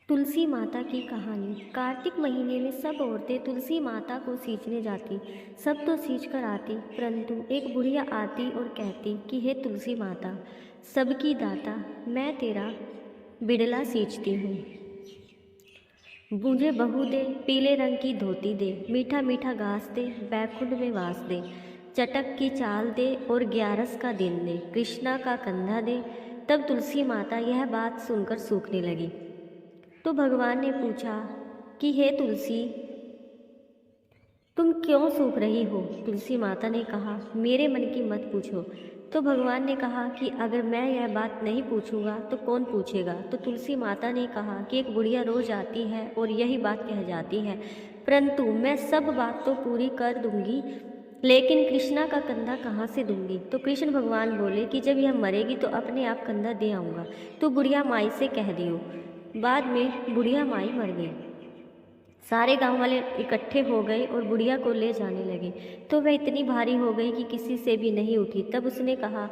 तुलसी माता की कहानी। कार्तिक महीने में सब औरतें तुलसी माता को सींचने जाती। सब तो सींच कर आती, परंतु एक बुढ़िया आती और कहती कि हे तुलसी माता, सबकी दाता, मैं तेरा बिड़ला सींचती हूँ। मुझे बहू दे, पीले रंग की धोती दे, मीठा मीठा घास दे, बैकुंठ में वास दे, चटक की चाल दे और 11 का दिन दे, कृष्णा का कंधा दे। तब तुलसी माता यह बात सुनकर सूखने लगी। तो भगवान ने पूछा कि हे तुलसी, तुम क्यों सूख रही हो? तुलसी माता ने कहा, मेरे मन की मत पूछो। तो भगवान ने कहा कि अगर मैं यह बात नहीं पूछूंगा तो कौन पूछेगा? तो तुलसी माता ने कहा कि एक बुढ़िया रोज आती है और यही बात कह जाती है, परंतु मैं सब बात तो पूरी कर दूंगी, लेकिन कृष्णा का कंधा कहाँ से दूंगी? तो कृष्ण भगवान बोले कि जब यह मरेगी तो अपने आप कंधा दे आऊँगा, तो बुढ़िया माई से कह दियो। बाद में बुढ़िया माई मर गई। सारे गांव वाले इकट्ठे हो गए और बुढ़िया को ले जाने लगे। तो वह इतनी भारी हो गई कि किसी से भी नहीं उठी। तब उसने कहा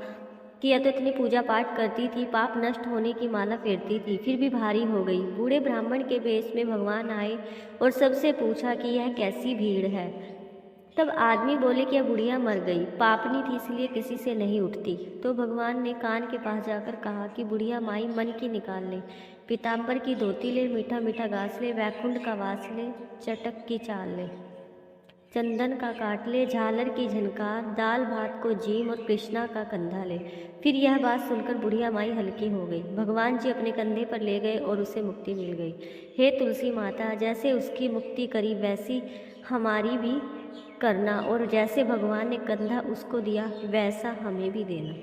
कि यह तो इतनी पूजा पाठ करती थी, पाप नष्ट होने की माला फेरती थी, फिर भी भारी हो गई। बूढ़े ब्राह्मण के वेश में भगवान आए और सबसे पूछा कि यह कैसी भीड़ है। तब आदमी बोले कि यह बुढ़िया मर गई, पापनी थी इसलिए किसी से नहीं उठती। तो भगवान ने कान के पास जाकर कहा कि बुढ़िया माई मन की निकाल ले, पीताम्बर की धोती ले, मीठा मीठा घास ले, वैकुंठ का वास ले, चटक की चाल ले, चंदन का काट ले, झालर की झनकार, दाल भात को जीम और कृष्णा का कंधा ले। फिर यह बात सुनकर बुढ़िया माई हल्की हो गई। भगवान जी अपने कंधे पर ले गए और उसे मुक्ति मिल गई। हे तुलसी माता, जैसे उसकी मुक्ति करी वैसी हमारी भी करना, और जैसे भगवान ने कंधा उसको दिया वैसा हमें भी देना।